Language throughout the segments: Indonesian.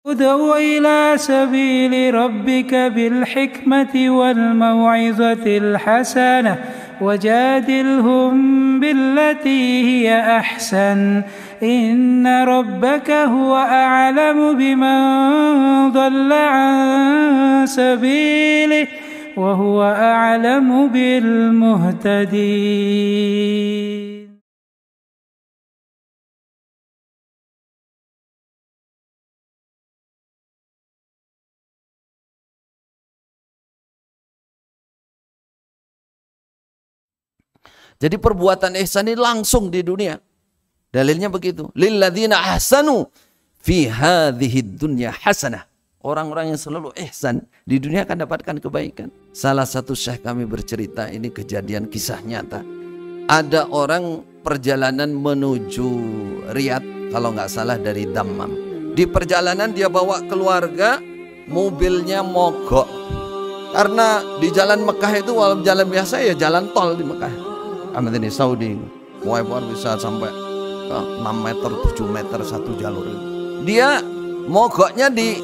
ادع إلى سبيل ربك بالحكمة والموعظة الحسنة وجادلهم بالتي هي أحسن إن ربك هو أعلم بمن ضل عن سبيله وهو أعلم بالمهتدين. Jadi perbuatan ihsan ini langsung di dunia. Dalilnya begitu. Lilladzina ahsanu fi hadhid dunya hasanah. Orang-orang yang selalu ihsan di dunia akan dapatkan kebaikan. Salah satu syekh kami bercerita, ini kejadian kisah nyata. Ada orang perjalanan menuju Riyadh, kalau nggak salah dari Dammam. Di perjalanan dia bawa keluarga, mobilnya mogok. Karena di jalan Mekah itu walaupun jalan biasa ya jalan tol di Mekah. Di Saudi wiper bisa sampai 6 meter 7 meter satu jalur. Dia mogoknya di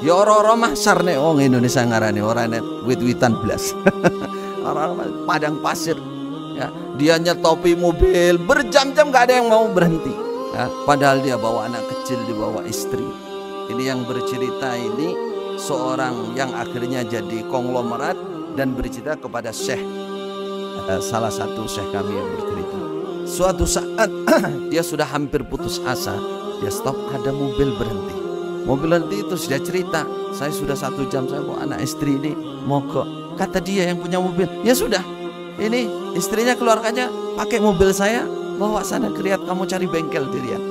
Yororo Mahsar nih, oh Indonesia ngarani orangnya wit-witan blas. Orang padang pasir ya, dia nyetopi mobil berjam-jam gak ada yang mau berhenti ya, padahal dia bawa anak kecil, dibawa istri. Ini yang bercerita ini seorang yang akhirnya jadi konglomerat dan bercerita kepada syekh, salah satu syekh kami yang bercerita. Suatu saat dia sudah hampir putus asa, dia stop, ada mobil berhenti. Mobil berhenti itu sudah cerita, saya sudah 1 jam saya bawa anak istri ini mogok. Kata dia yang punya mobil, ya sudah, ini istrinya keluarganya pakai mobil saya, bawa sana ke Riyadh, kamu cari bengkel di Riyadh.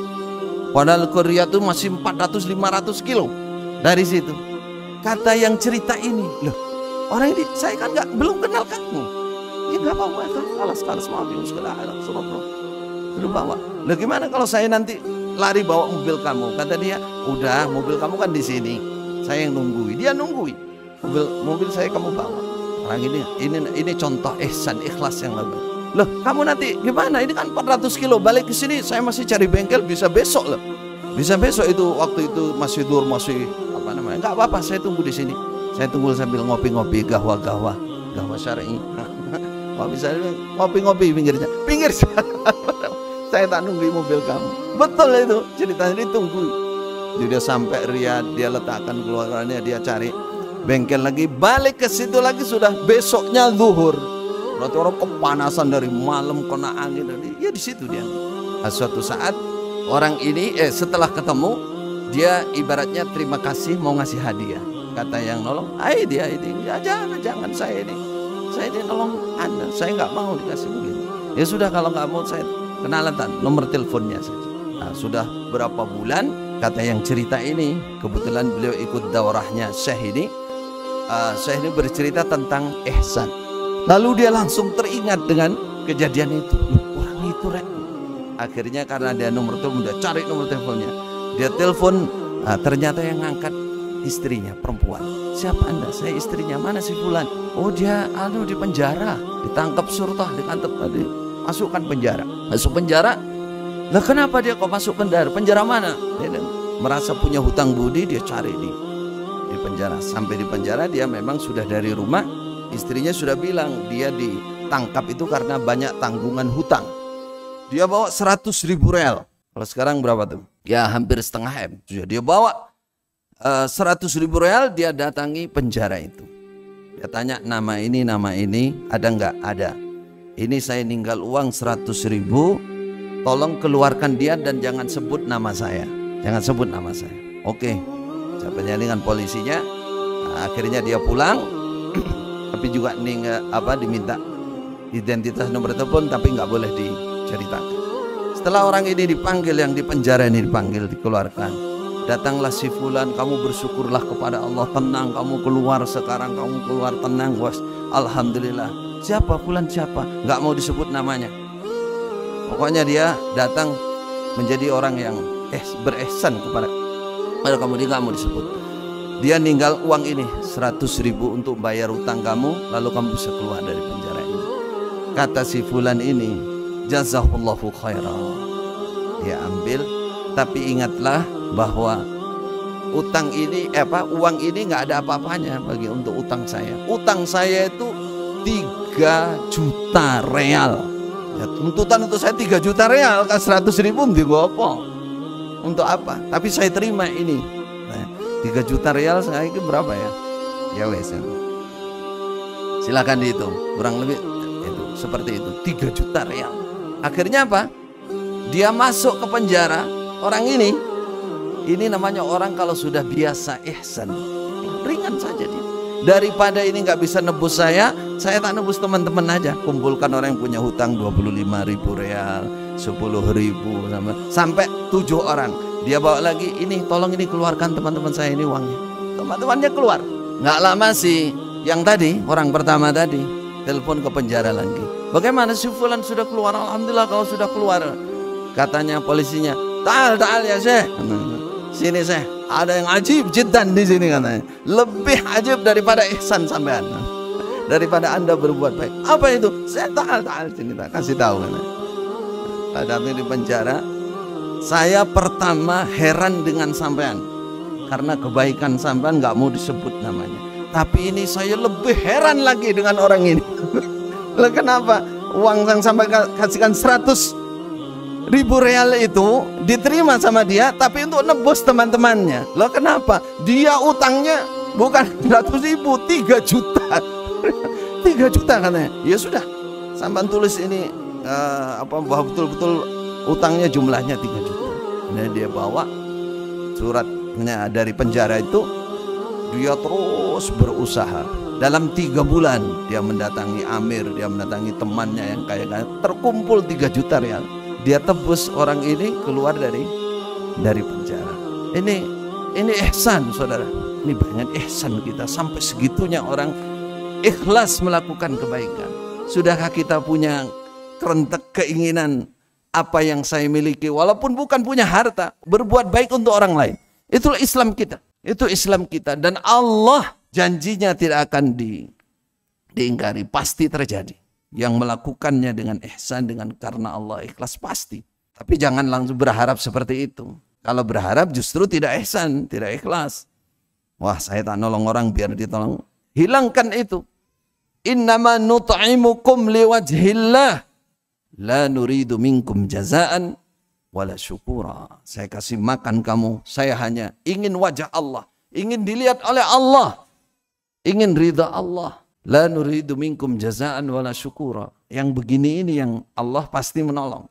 Padahal ke Riyadh itu masih 400-500 kilo dari situ. Kata yang cerita ini, loh orang ini saya kan belum kenal kamu. Ya nggak apa-apa, kalas maafin sudah bawa. Loh gimana kalau saya nanti lari bawa mobil kamu? Kata dia, udah mobil kamu kan di sini, saya yang nunggui. Dia nunggui mobil saya kamu bawa. Orang ini contoh ihsan, ikhlas yang lebih. Loh kamu nanti gimana? Ini kan 400 kilo balik ke sini, saya masih cari bengkel, bisa besok loh. Bisa besok itu, waktu itu masih dur, masih apa namanya? Nggak apa-apa, saya tunggu di sini. Saya tunggu sambil ngopi-ngopi, gahwa syar'i. Kalau misalnya ngopi-ngopi pinggir saya tak nunggu mobil kamu. Betul itu ceritanya, ditunggu. Jadi dia sampai Riyadh, dia letakkan keluarganya, dia cari bengkel lagi, balik ke situ lagi, sudah besoknya zuhur. Berarti orang kepanasan dari malam, kena angin, ya di situ dia. Nah, suatu saat orang ini setelah ketemu, dia ibaratnya terima kasih, mau ngasih hadiah. Kata yang nolong, dia ini ya, jangan saya ini nolong Anda, saya nggak mau dikasih begini. Ya sudah, kalau nggak mau saya kenalan nomor teleponnya saja. Nah, sudah berapa bulan, kata yang cerita ini, kebetulan beliau ikut daurahnya syekh ini. Syekh ini bercerita tentang ihsan. Lalu dia langsung teringat dengan kejadian itu. Orang itu akhirnya karena dia nomor telepon, dia cari nomor teleponnya, dia telepon. Ternyata yang ngangkat istrinya, perempuan. Siapa Anda? Saya istrinya. Mana si fulan? Oh dia di penjara, ditangkap surtah, masukkan penjara. Masuk penjara. Lah kenapa dia kok masuk penjara? Penjara mana? Dia merasa punya hutang budi, dia cari di penjara. Sampai di penjara dia memang sudah dari rumah. Istrinya sudah bilang dia ditangkap itu karena banyak tanggungan hutang. Dia bawa 100.000 real. Kalau sekarang berapa tuh? Ya hampir setengah M. Dia bawa 100.000 real, dia datangi penjara itu. Dia tanya nama ini ada nggak? Ada. Ini saya ninggal uang 100.000, tolong keluarkan dia dan jangan sebut nama saya. Jangan sebut nama saya. Oke. Saya penyaringan polisinya. Nah, akhirnya dia pulang. Tapi juga diminta identitas, nomor telepon, tapi nggak boleh diceritakan. Setelah orang ini dipanggil, yang di penjara ini dipanggil, dikeluarkan. Datanglah si fulan, kamu bersyukurlah kepada Allah, tenang, kamu keluar sekarang, kamu keluar tenang, was, alhamdulillah. Siapa fulan, siapa? Nggak mau disebut namanya. Pokoknya dia datang menjadi orang yang berihsan kepada kamu, dia nggak mau disebut. Dia ninggal uang ini 100.000 untuk bayar utang kamu, lalu kamu bisa keluar dari penjara ini. Kata si fulan ini, jazahullahu khairan. Dia ambil, tapi ingatlah bahwa utang ini uang ini nggak ada apa-apanya bagi untuk utang saya. Utang saya itu 3 juta real. Ya, tuntutan untuk saya 3 juta real kan 100.000 di apa? Untuk apa? Tapi saya terima ini. Nah, 3 juta real saya ini berapa ya? Ya wes. Silakan dihitung. Kurang lebih itu seperti itu, 3 juta real. Akhirnya apa? Dia masuk ke penjara. Orang ini namanya orang kalau sudah biasa ihsan, ringan saja dia. Daripada ini nggak bisa nebus saya tak nebus teman-teman aja. Kumpulkan orang yang punya hutang 25.000 real, 10.000 sampai 7 orang. Dia bawa lagi, ini tolong ini keluarkan teman-teman saya ini uangnya. Teman-temannya keluar. Nggak lama sih yang tadi, orang pertama tadi telepon ke penjara lagi. Bagaimana si fulan sudah keluar? Alhamdulillah kalau sudah keluar. Katanya polisinya, ta'al ya Syekh. Sini Syekh, ada yang ajib jiddan di sini katanya. Lebih ajib daripada ihsan sampean. Daripada Anda berbuat baik. Apa itu? Saya ta'al sini tak kasih tahu katanya. Ada di penjara. Saya pertama heran dengan sampean karena kebaikan sampean nggak mau disebut namanya. Tapi ini saya lebih heran lagi dengan orang ini. Lah kenapa? Uang yang sampai kasihkan 100.000 real itu diterima sama dia, tapi untuk nebus teman-temannya. Lah kenapa? Dia utangnya bukan 100.000, 3 juta. 3 juta katanya. Ya sudah, sampai tulis ini bahwa betul-betul utangnya jumlahnya 3 juta. Nah, dia bawa suratnya dari penjara itu. Dia terus berusaha. Dalam 3 bulan dia mendatangi Amir, dia mendatangi temannya yang kaya-kaya, terkumpul 3 juta real. Dia tebus orang ini keluar dari penjara. Ini ihsan, saudara. Ini banyak ihsan kita, sampai segitunya orang ikhlas melakukan kebaikan. Sudahkah kita punya kerentek keinginan apa yang saya miliki, walaupun bukan punya harta, berbuat baik untuk orang lain? Itulah Islam kita. Itu Islam kita, dan Allah janjinya tidak akan diingkari, pasti terjadi. Yang melakukannya dengan ihsan, dengan karena Allah ikhlas, pasti. Tapi jangan langsung berharap seperti itu. Kalau berharap justru tidak ihsan, tidak ikhlas. Wah, saya tak nolong orang biar ditolong. Hilangkan itu. Innama nut'imukum liwajhillah la nuridu minkum jazaan wala syukura. Saya kasih makan kamu, saya hanya ingin wajah Allah, ingin dilihat oleh Allah, ingin ridha Allah. La nuridu minkum jazaan wala syukura. Yang begini ini yang Allah pasti menolong.